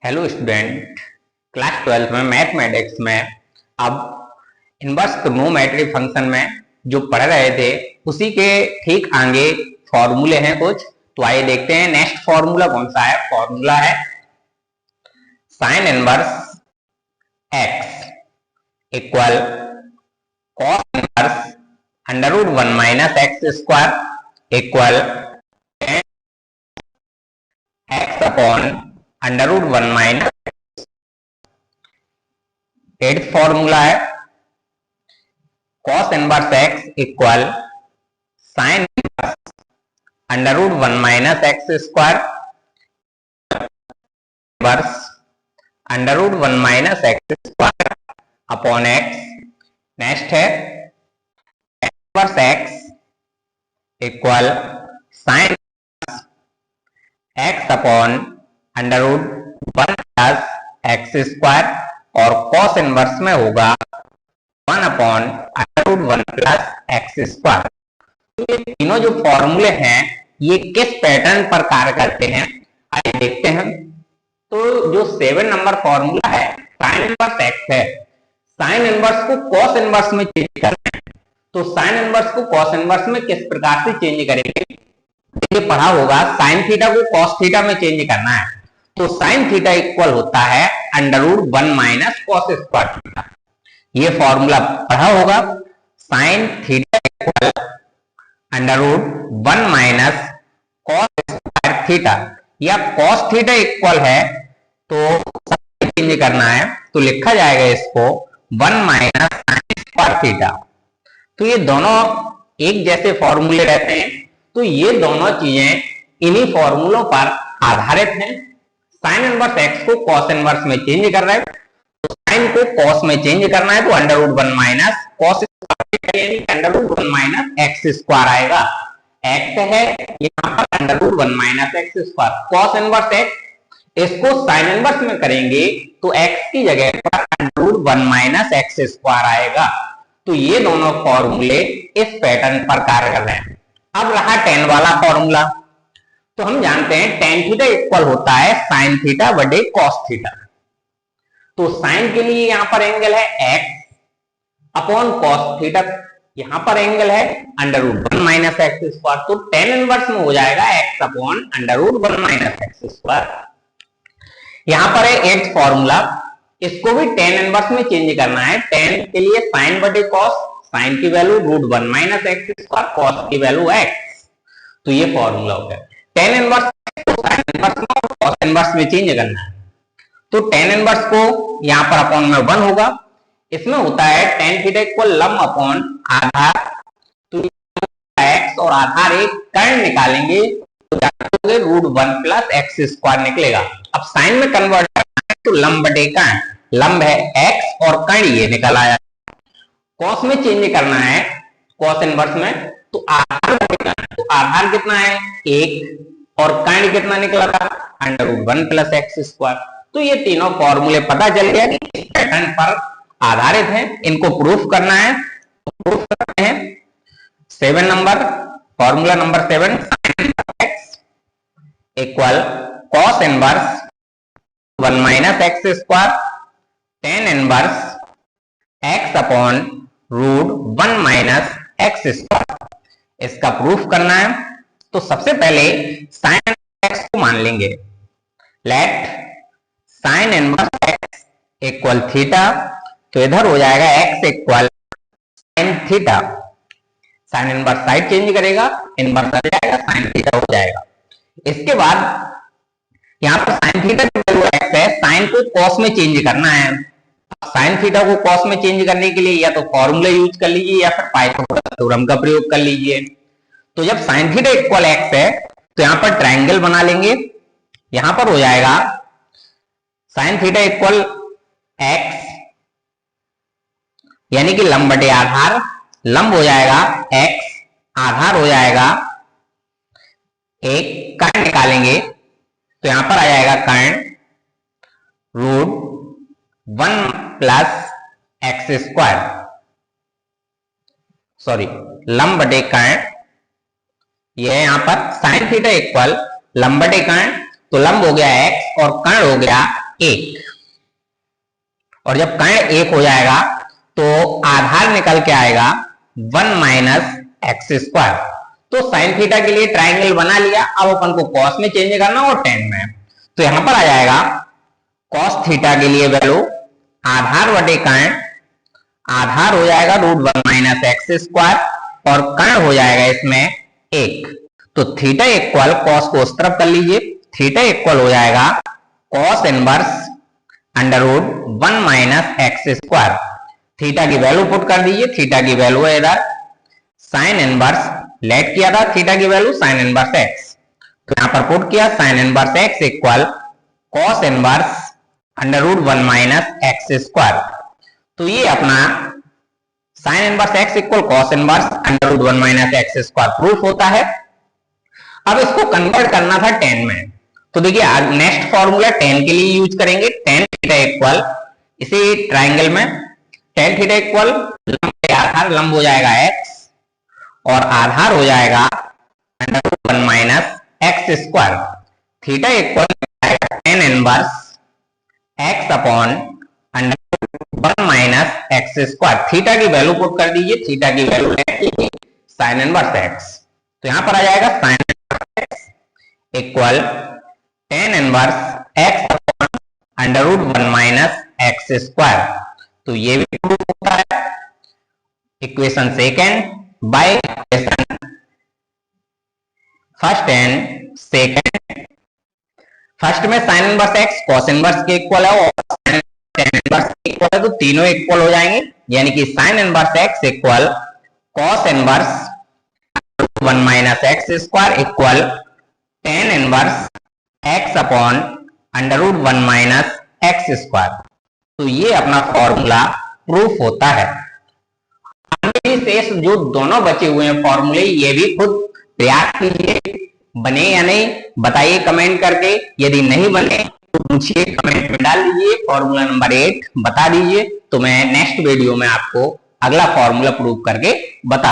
Hello student, class 12 में mathematics में अब इनवर्स ट्रिग्नोमेट्री फंक्शन में जो पढ़ रहे थे उसी के ठीक आगे फॉर्मूले हैं कुछ। तो आइए देखते हैं नेक्स्ट फॉर्मूला कौन सा है। फॉर्मूला है sine inverse x equal cos inverse under root 1 minus x square equal x upon under root 1 minus. Eighth formula है cos inverse x equal sine inverse under root 1 minus x square inverse under root 1 minus x square upon x। Next है inverse x equal sine x upon under root 1 plus x square और cos inverse में होगा 1 upon under root 1 plus x square. तो ये तीनों जो फॉर्मूले हैं ये किस पैटर्न पर कार्य करते हैं आइए देखते हैं। तो जो 7 नंबर फॉर्मूला है साइन इनवर्स एक्स है, साइन इनवर्स को cos इनवर्स में चेंज करना है। तो साइन इनवर्स को cos इनवर्स में किस प्रकार से चेंज करेंगे, ये पढ़ा होगा। साइन थीटा को cos थीटा में चेंज करना है तो साइन थीटा इक्वल होता है under root 1 minus cos square theta. ये फॉर्मूला पढ़ा होगा। Sine theta equal under root 1 minus cos square theta, या कॉस थीटा इक्वल है तो चेंज करना है तो लिखा जाएगा इसको 1 माइनस साइन स्क्वायर थीटा। तो ये दोनों एक जैसे फॉर्मूले रहते हैं तो ये दोनों चीजें इन्हीं फॉर्मूलों पर आधारित हैं। साइन इनवर्स एक्स को cos इनवर्स में चेंज कर रहा है तो साइन को cos में चेंज करना है तो under root 1 minus cos square यानी under root 1 minus x square आएगा। एक्स है यहाँ पर under root 1 minus x square, cos inverse x इसको साइन इनवर्स में करेंगे तो x की जगह पर under root 1 minus x square आएगा। तो ये दोनों फॉर्मूले इस पैटर्न पर कार्य कर रहे हैं। अब रहा tan वाला फॉर्मूला। तो हम जानते हैं tan थीटा इक्वल होता है साइन थीटा बटे cos थीटा। तो साइन के लिए यहां पर एंगल है x अपॉन cos थीटा, यहां पर एंगल है under root 1 minus x square. तो tan इनवर्स में हो जाएगा x upon under root 1 minus x square. यहां पर है एट्थ फॉर्मूला, इसको भी tan इनवर्स में चेंज करना है। tan के लिए साइन बटे cos, साइन की value root 1 minus x square, cos की वैल्यू x। तो ये फॉर्मूला हो गया। tan इनवर्स को sin इनवर्स में और cos इनवर्स में चेंज करना है तो tan इनवर्स को यहां पर अपॉन में 1 होगा। इसमें होता है tan थीटा इक्वल लंब अपॉन आधार, तो x और आधार एक कर्ण निकालेंगे तो रूट 1 प्लस एक्स स्क्वायर निकलेगा। अब साइन में कन्वर्ट करना है तो लंब बटे कर्ण, लंब है x और कर्ण ये निकल आया। cos में चेंज करना है cos इनवर्स में तो आधार बटेगा, तो आधार कितना है 1 और कर्ण कितना निकला था under root 1 plus x square. तो ये तीनों फॉर्मूले पता चल गया कि इस पैटर्न पर आधारित हैं, इनको प्रूफ करना है। प्रूफ करते हैं 7 number formula number 7 sine x equal cos inverse 1 minus x square tan inverse x upon root 1 minus x square. इसका प्रूफ करना है तो सबसे पहले साइन एक्स को मान लेंगे। Late sign inverse x equal theta, तो इधर हो जाएगा x equal sine theta. Sine inverse side change करेगा, इनवर्स आ जाएगा, साइन थीटा हो जाएगा। इसके बाद यहां पर साइन थीटा की वैल्यू x है, साइन को cos में चेंज करना है। साइन थीटा को cos में चेंज करने के लिए या तो फॉर्मूला यूज कर लीजिए या फिर पाइथागोरस थ्योरम का प्रयोग कर लीजिए। तो जब साइन थीटा इक्वल x है तो यहां पर ट्रायंगल बना लेंगे। यहां पर हो जाएगा साइन थीटा इक्वल x यानी कि लंब बटे आधार, लंब हो जाएगा x, आधार हो जाएगा एक, कर्ण निकालेंगे तो यहां पर आ जाएगा कर्ण root 1 plus x square, sorry लंब बटे कर्ण। ये यहां पर साइन थीटा इक्वल लंब बटे कर्ण, तो लंब हो गया x और कर्ण हो गया 1, और जब कर्ण 1 हो जाएगा तो आधार निकल के आएगा 1 माइनस एक्स स्क्वायर। तो साइन थीटा के लिए ट्राइंगल बना लिया, अब अपन को कॉस में चेंज करना और टेन में। तो यहां पर आ जाएगा कॉस थीटा के लिए वैल्यू आधार बटे कर्ण, आधार हो जाएगा √1 माइनस एक्स स्क्वायर और कर्ण हो जाएगा इसमें 1। तो थीटा इक्वल कॉस को उस तरफ कर लीजिए, थीटा इक्वल हो जाएगा cos inverse √1 minus x square. Theta की वैल्यू पुट कर दीजिए, थीटा की वैल्यू है इधर साइन इनवर्स, लेट किया था थीटा की वैल्यू साइन इनवर्स एक्स, तो यहां पर पुट किया sign inverse x equal cos inverse √1 minus x square. तो ये अपना sign inverse x equal cos inverse √1 minus x square proof होता है। अब इसको कन्वर्ट करना था टेन में, तो देखिए नेक्स्ट फॉर्मूला टेन के लिए यूज करेंगे। टेन थीटा इक्वल इसी ट्राइंगल में टेन थीटा इक्वल आधार लंब हो जाएगा एक्स और आधार हो जाएगा √1 minus x square. Theta equal tan inverse x upon √1 minus x square. Theta की वैल्यू पुट कर दीजिए, थीटा की वैल्यू है साइन इनवर्स एक्स, तो यहां पर आ जाएगा sine inverse x equal tan inverse x upon √1 minus x square. तो ये भी प्रूफ होता है। Equation second by equation first and second. First में sine inverse x cos inverse के इक्वल है और टेन इनवर्स के इक्वल है, तो तीनों इक्वल हो जाएंगे, यानी कि sign inverse x equal cos inverse √1 minus x square equal tan inverse x upon √1 minus x square. तो ये अपना फॉर्मूला प्रूफ होता है। शेष जो दोनों बचे हुए हैं फॉर्मूले, ये भी खुद प्रयास कीजिए, बने या नहीं बताइए कमेंट करके। यदि नहीं बने तो पूछिए, कमेंट में डाल दीजिए। फॉर्मूला नंबर 8 बता दीजिए, तो मैं नेक्स्ट वीडियो में आपको अगला फॉर्मूला प्रूव करके बता